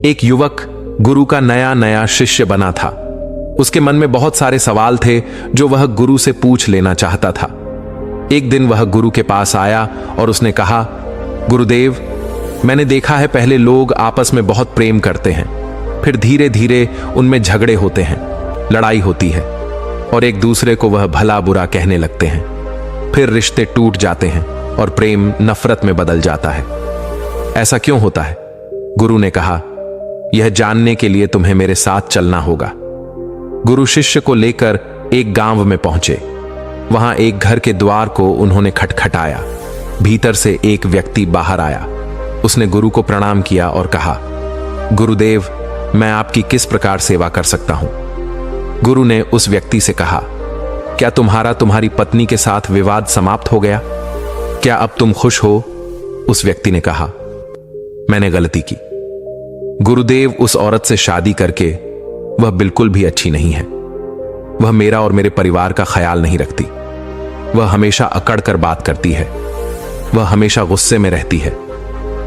एक युवक गुरु का नया नया शिष्य बना था। उसके मन में बहुत सारे सवाल थे जो वह गुरु से पूछ लेना चाहता था। एक दिन वह गुरु के पास आया और उसने कहा, गुरुदेव, मैंने देखा है पहले लोग आपस में बहुत प्रेम करते हैं, फिर धीरे धीरे उनमें झगड़े होते हैं, लड़ाई होती है और एक दूसरे को वह भला बुरा कहने लगते हैं। फिर रिश्ते टूट जाते हैं और प्रेम नफरत में बदल जाता है। ऐसा क्यों होता है? गुरु ने कहा, यह जानने के लिए तुम्हें मेरे साथ चलना होगा। गुरु शिष्य को लेकर एक गांव में पहुंचे। वहां एक घर के द्वार को उन्होंने खटखटाया। भीतर से एक व्यक्ति बाहर आया। उसने गुरु को प्रणाम किया और कहा, गुरुदेव, मैं आपकी किस प्रकार सेवा कर सकता हूं? गुरु ने उस व्यक्ति से कहा, क्या तुम्हारी पत्नी के साथ विवाद समाप्त हो गया? क्या अब तुम खुश हो? उस व्यक्ति ने कहा, मैंने गलती की। गुरुदेव, उस औरत से शादी करके वह बिल्कुल भी अच्छी नहीं है। वह मेरा और मेरे परिवार का ख्याल नहीं रखती। वह हमेशा अकड़ कर बात करती है। वह हमेशा गुस्से में रहती है।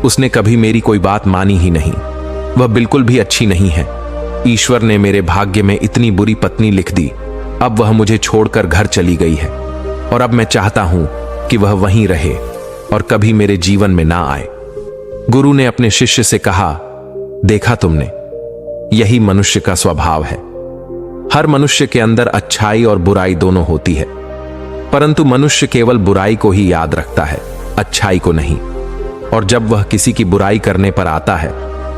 उसने कभी मेरी कोई बात मानी ही नहीं। वह बिल्कुल भी अच्छी नहीं है। ईश्वर ने मेरे भाग्य में इतनी बुरी पत्नी लिख दी। अब वह मुझे छोड़कर घर चली गई है और अब मैं चाहता हूं कि वह वहीं रहे और कभी मेरे जीवन में ना आए। गुरु ने अपने शिष्य से कहा, देखा तुमने, यही मनुष्य का स्वभाव है। हर मनुष्य के अंदर अच्छाई और बुराई दोनों होती है, परंतु मनुष्य केवल बुराई को ही याद रखता है, अच्छाई को नहीं। और जब वह किसी की बुराई करने पर आता है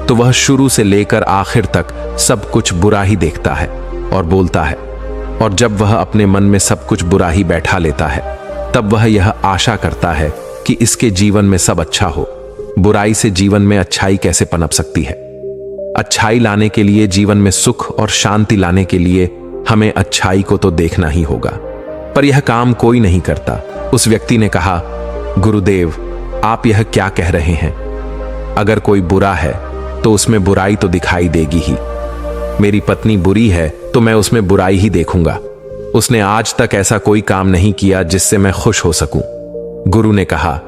तो वह शुरू से लेकर आखिर तक सब कुछ बुरा ही देखता है और बोलता है। और जब वह अपने मन में सब कुछ बुरा ही बैठा लेता है, तब वह यह आशा करता है कि इसके जीवन में सब अच्छा हो। बुराई से जीवन में अच्छाई कैसे पनप सकती है? अच्छाई लाने के लिए, जीवन में सुख और शांति लाने के लिए हमें अच्छाई को तो देखना ही होगा, पर यह काम कोई नहीं करता। उस व्यक्ति ने कहा, गुरुदेव, आप यह क्या कह रहे हैं? अगर कोई बुरा है तो उसमें बुराई तो दिखाई देगी ही। मेरी पत्नी बुरी है तो मैं उसमें बुराई ही देखूंगा। उसने आज तक ऐसा कोई काम नहीं किया जिससे मैं खुश हो सकूं। गुरु ने कहा,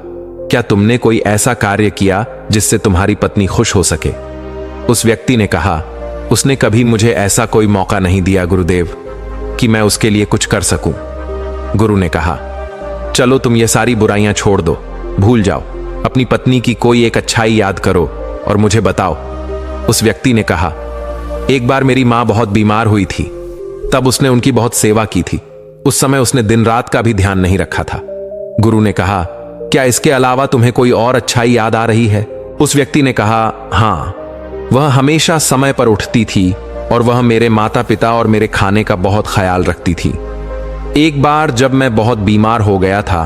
क्या तुमने कोई ऐसा कार्य किया जिससे तुम्हारी पत्नी खुश हो सके? उस व्यक्ति ने कहा, उसने कभी मुझे ऐसा कोई मौका नहीं दिया गुरुदेव कि मैं उसके लिए कुछ कर सकूं। गुरु ने कहा, चलो तुम ये सारी बुराइयां छोड़ दो, भूल जाओ। अपनी पत्नी की कोई एक अच्छाई याद करो और मुझे बताओ। उस व्यक्ति ने कहा, एक बार मेरी मां बहुत बीमार हुई थी, तब उसने उनकी बहुत सेवा की थी। उस समय उसने दिन रात का भी ध्यान नहीं रखा था। गुरु ने कहा, क्या इसके अलावा तुम्हें कोई और अच्छाई याद आ रही है? उस व्यक्ति ने कहा, हाँ, वह हमेशा समय पर उठती थी और वह मेरे माता पिता और मेरे खाने का बहुत ख्याल रखती थी। एक बार जब मैं बहुत बीमार हो गया था,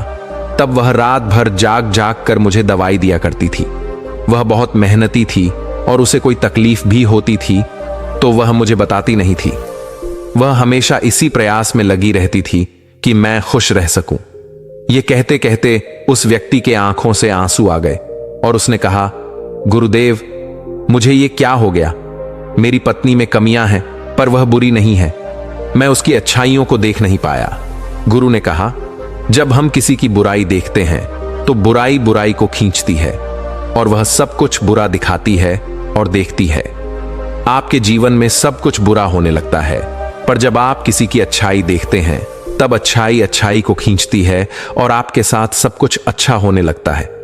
तब वह रात भर जाग जाग कर मुझे दवाई दिया करती थी। वह बहुत मेहनती थी और उसे कोई तकलीफ भी होती थी तो वह मुझे बताती नहीं थी। वह हमेशा इसी प्रयास में लगी रहती थी कि मैं खुश रह सकूं। ये कहते कहते उस व्यक्ति के आंखों से आंसू आ गए और उसने कहा, गुरुदेव, मुझे ये क्या हो गया? मेरी पत्नी में कमियां हैं पर वह बुरी नहीं है। मैं उसकी अच्छाइयों को देख नहीं पाया। गुरु ने कहा, जब हम किसी की बुराई देखते हैं तो बुराई बुराई को खींचती है और वह सब कुछ बुरा दिखाती है और देखती है। आपके जीवन में सब कुछ बुरा होने लगता है, पर जब आप किसी की अच्छाई देखते हैं तब अच्छाई अच्छाई को खींचती है और आपके साथ सब कुछ अच्छा होने लगता है।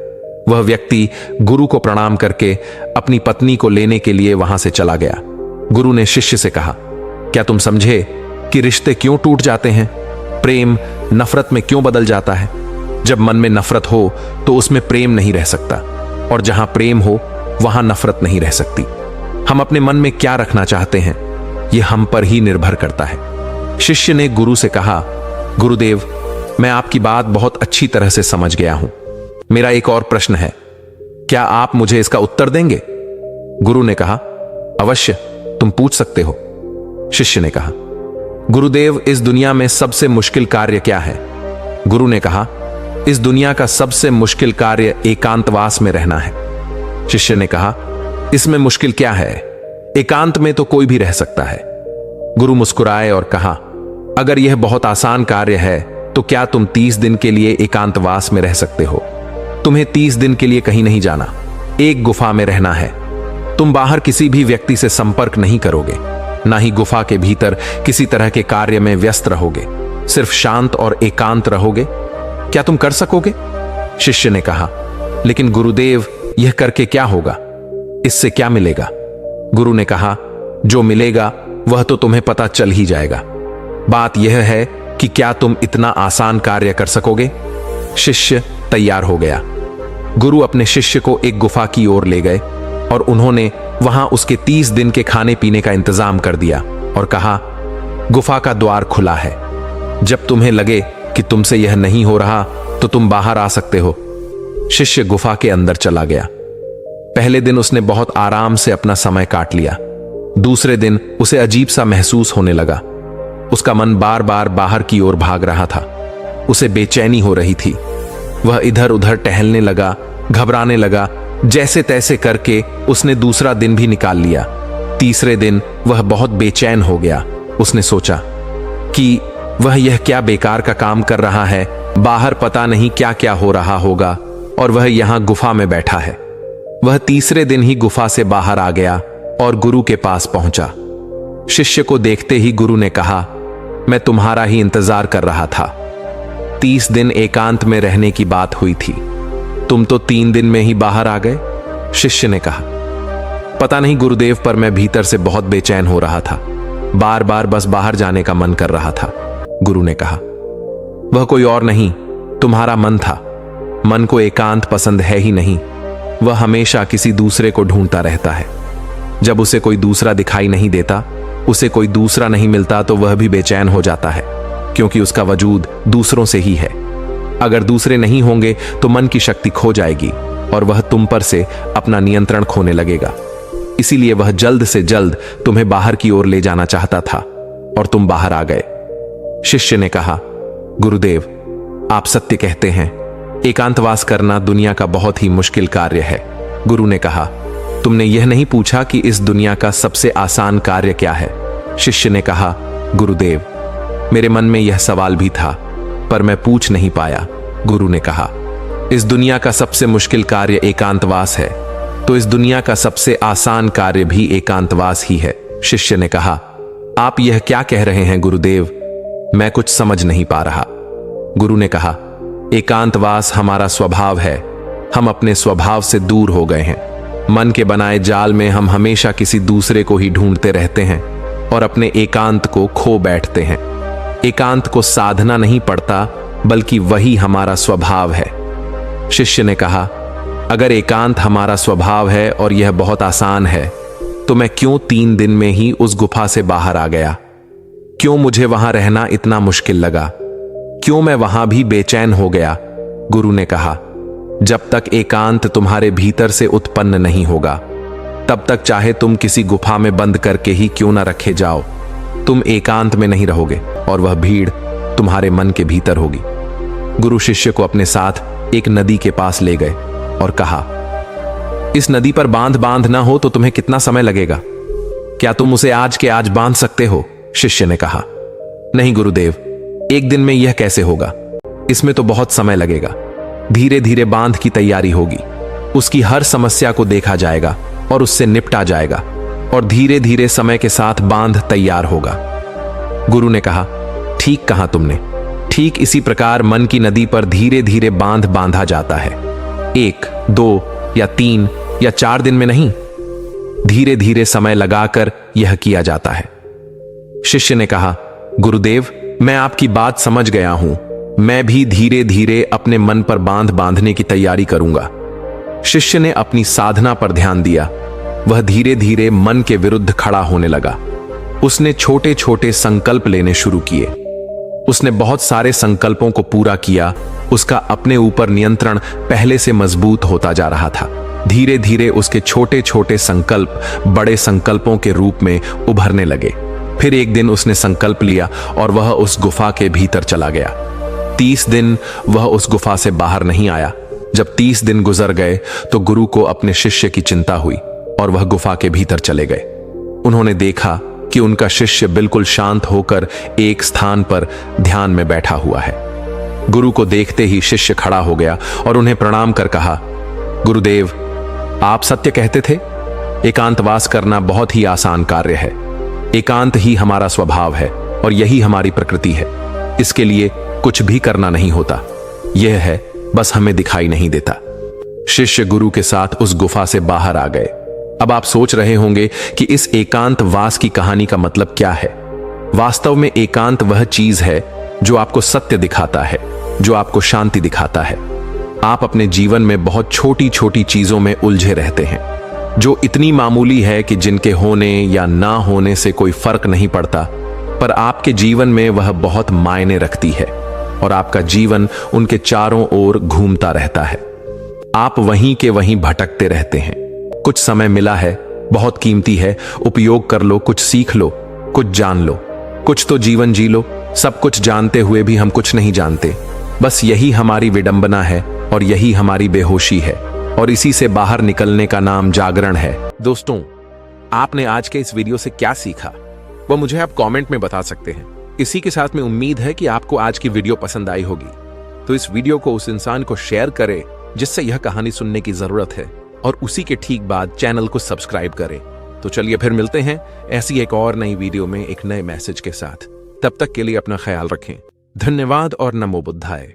वह व्यक्ति गुरु को प्रणाम करके अपनी पत्नी को लेने के लिए वहां से चला गया। गुरु ने शिष्य से कहा, क्या तुम समझे कि रिश्ते क्यों टूट जाते हैं? प्रेम नफरत में क्यों बदल जाता है? जब मन में नफरत हो तो उसमें प्रेम नहीं रह सकता, और जहां प्रेम हो वहां नफरत नहीं रह सकती। हम अपने मन में क्या रखना चाहते हैं, यह हम पर ही निर्भर करता है। शिष्य ने गुरु से कहा, गुरुदेव, मैं आपकी बात बहुत अच्छी तरह से समझ गया हूं। मेरा एक और प्रश्न है, क्या आप मुझे इसका उत्तर देंगे? गुरु ने कहा, अवश्य, तुम पूछ सकते हो। शिष्य ने कहा, गुरुदेव, इस दुनिया में सबसे मुश्किल कार्य क्या है? गुरु ने कहा, इस दुनिया का सबसे मुश्किल कार्य एकांतवास में रहना है। शिष्य ने कहा, इसमें मुश्किल क्या है? एकांत में तो कोई भी रह सकता है। गुरु मुस्कुराए और कहा, अगर यह बहुत आसान कार्य है तो क्या तुम 30 दिन के लिए एकांतवास में रह सकते हो? तुम्हें 30 दिन के लिए कहीं नहीं जाना, एक गुफा में रहना है। तुम बाहर किसी भी व्यक्ति से संपर्क नहीं करोगे, ना ही गुफा के भीतर किसी तरह के कार्य में व्यस्त रहोगे, सिर्फ शांत और एकांत रहोगे। क्या तुम कर सकोगे? शिष्य ने कहा, लेकिन गुरुदेव, यह करके क्या होगा? इससे क्या मिलेगा? गुरु ने कहा, जो मिलेगा वह तो तुम्हें पता चल ही जाएगा। बात यह है कि क्या तुम इतना आसान कार्य कर सकोगे? शिष्य तैयार हो गया। गुरु अपने शिष्य को एक गुफा की ओर ले गए और उन्होंने वहां उसके 30 दिन के खाने पीने का इंतजाम कर दिया और कहा, गुफा का द्वार खुला है। जब तुम्हें लगे कि तुमसे यह नहीं हो रहा तो तुम बाहर आ सकते हो। शिष्य गुफा के अंदर चला गया। पहले दिन उसने बहुत आराम से अपना समय काट लिया। दूसरे दिन उसे अजीब सा महसूस होने लगा। उसका मन बार बार बाहर की ओर भाग रहा था। उसे बेचैनी हो रही थी। वह इधर उधर टहलने लगा, घबराने लगा। जैसे तैसे करके उसने दूसरा दिन भी निकाल लिया। तीसरे दिन वह बहुत बेचैन हो गया। उसने सोचा कि वह यह क्या बेकार का काम कर रहा है। बाहर पता नहीं क्या क्या हो रहा होगा और वह यहां गुफा में बैठा है। वह तीसरे दिन ही गुफा से बाहर आ गया और गुरु के पास पहुंचा। शिष्य को देखते ही गुरु ने कहा, मैं तुम्हारा ही इंतजार कर रहा था। 30 दिन एकांत में रहने की बात हुई थी, तुम तो 3 दिन में ही बाहर आ गए। शिष्य ने कहा, पता नहीं गुरुदेव, पर मैं भीतर से बहुत बेचैन हो रहा था। बार बार बस बाहर जाने का मन कर रहा था। गुरु ने कहा, वह कोई और नहीं, तुम्हारा मन था। मन को एकांत पसंद है ही नहीं। वह हमेशा किसी दूसरे को ढूंढता रहता है। जब उसे कोई दूसरा दिखाई नहीं देता, उसे कोई दूसरा नहीं मिलता, तो वह भी बेचैन हो जाता है, क्योंकि उसका वजूद दूसरों से ही है। अगर दूसरे नहीं होंगे तो मन की शक्ति खो जाएगी और वह तुम पर से अपना नियंत्रण खोने लगेगा। इसीलिए वह जल्द से जल्द तुम्हें बाहर की ओर ले जाना चाहता था और तुम बाहर आ गए। शिष्य ने कहा, गुरुदेव, आप सत्य कहते हैं। एकांतवास करना दुनिया का बहुत ही मुश्किल कार्य है। गुरु ने कहा, तुमने यह नहीं पूछा कि इस दुनिया का सबसे आसान कार्य क्या है? शिष्य ने कहा, गुरुदेव, मेरे मन में यह सवाल भी था, पर मैं पूछ नहीं पाया। गुरु ने कहा, इस दुनिया का सबसे मुश्किल कार्य एकांतवास है, तो इस दुनिया का सबसे आसान कार्य भी एकांतवास ही है। शिष्य ने कहा, आप यह क्या कह रहे हैं गुरुदेव? मैं कुछ समझ नहीं पा रहा। गुरु ने कहा, एकांतवास हमारा स्वभाव है। हम अपने स्वभाव से दूर हो गए हैं। मन के बनाए जाल में हम हमेशा किसी दूसरे को ही ढूंढते रहते हैं और अपने एकांत को खो बैठते हैं। एकांत को साधना नहीं पड़ता, बल्कि वही हमारा स्वभाव है। शिष्य ने कहा, अगर एकांत हमारा स्वभाव है और यह बहुत आसान है, तो मैं क्यों 3 दिन में ही उस गुफा से बाहर आ गया? क्यों मुझे वहां रहना इतना मुश्किल लगा? क्यों मैं वहां भी बेचैन हो गया? गुरु ने कहा, जब तक एकांत तुम्हारे भीतर से उत्पन्न नहीं होगा, तब तक चाहे तुम किसी गुफा में बंद करके ही क्यों ना रखे जाओ, तुम एकांत में नहीं रहोगे और वह भीड़ तुम्हारे मन के भीतर होगी। गुरु शिष्य को अपने साथ एक नदी के पास ले गए और कहा, इस नदी पर बांध ना हो तो तुम्हें कितना समय लगेगा? क्या तुम उसे आज के आज बांध सकते हो? शिष्य ने कहा, नहीं गुरुदेव, 1 दिन में यह कैसे होगा? इसमें तो बहुत समय लगेगा। धीरे धीरे बांध की तैयारी होगी। उसकी हर समस्या को देखा जाएगा और उससे निपटा जाएगा और धीरे धीरे समय के साथ बांध तैयार होगा। गुरु ने कहा, ठीक कहा तुमने। ठीक इसी प्रकार मन की नदी पर धीरे धीरे बांध बांधा जाता है। 1, 2 या 3 या 4 दिन में नहीं, धीरे धीरे समय लगाकर यह किया जाता है। शिष्य ने कहा, गुरुदेव, मैं आपकी बात समझ गया हूं। मैं भी धीरे धीरे अपने मन पर बांध बांधने की तैयारी करूंगा। शिष्य ने अपनी साधना पर ध्यान दिया। वह धीरे धीरे मन के विरुद्ध खड़ा होने लगा। उसने छोटे छोटे संकल्प लेने शुरू किए। उसने बहुत सारे संकल्पों को पूरा किया। उसका अपने ऊपर नियंत्रण पहले से मजबूत होता जा रहा था। धीरे धीरे उसके छोटे छोटे संकल्प बड़े संकल्पों के रूप में उभरने लगे। फिर एक दिन उसने संकल्प लिया और वह उस गुफा के भीतर चला गया। 30 दिन वह उस गुफा से बाहर नहीं आया। जब 30 दिन गुजर गए तो गुरु को अपने शिष्य की चिंता हुई और वह गुफा के भीतर चले गए। उन्होंने देखा कि उनका शिष्य बिल्कुल शांत होकर एक स्थान पर ध्यान में बैठा हुआ है। गुरु को देखते ही शिष्य खड़ा हो गया और उन्हें प्रणाम कर कहा, गुरुदेव, आप सत्य कहते थे। एकांतवास करना बहुत ही आसान कार्य है। एकांत ही हमारा स्वभाव है और यही हमारी प्रकृति है। इसके लिए कुछ भी करना नहीं होता, यह है बस हमें दिखाई नहीं देता। शिष्य गुरु के साथ उस गुफा से बाहर आ गए। अब आप सोच रहे होंगे कि इस एकांतवास की कहानी का मतलब क्या है। वास्तव में एकांत वह चीज है जो आपको सत्य दिखाता है, जो आपको शांति दिखाता है। आप अपने जीवन में बहुत छोटी छोटी चीजों में उलझे रहते हैं, जो इतनी मामूली है कि जिनके होने या ना होने से कोई फर्क नहीं पड़ता, पर आपके जीवन में वह बहुत मायने रखती है और आपका जीवन उनके चारों ओर घूमता रहता है। आप वहीं के वहीं भटकते रहते हैं। कुछ समय मिला है, बहुत कीमती है, उपयोग कर लो, कुछ सीख लो, कुछ जान लो, कुछ तो जीवन जी लो। सब कुछ जानते हुए भी हम कुछ नहीं जानते। बस यही हमारी विडंबना है और यही हमारी बेहोशी है, और इसी से बाहर निकलने का नाम जागरण है। दोस्तों, आपने आज के इस वीडियो से क्या सीखा वो मुझे आप कमेंट में बता सकते हैं। इसी के साथ में उम्मीद है कि आपको आज की वीडियो पसंद आई होगी, तो इस वीडियो को उस इंसान को शेयर करें जिससे यह कहानी सुनने की जरूरत है, और उसी के ठीक बाद चैनल को सब्सक्राइब करें। तो चलिए फिर मिलते हैं ऐसी एक और नई वीडियो में एक नए मैसेज के साथ। तब तक के लिए अपना ख्याल रखें। धन्यवाद और नमो बुद्धाय।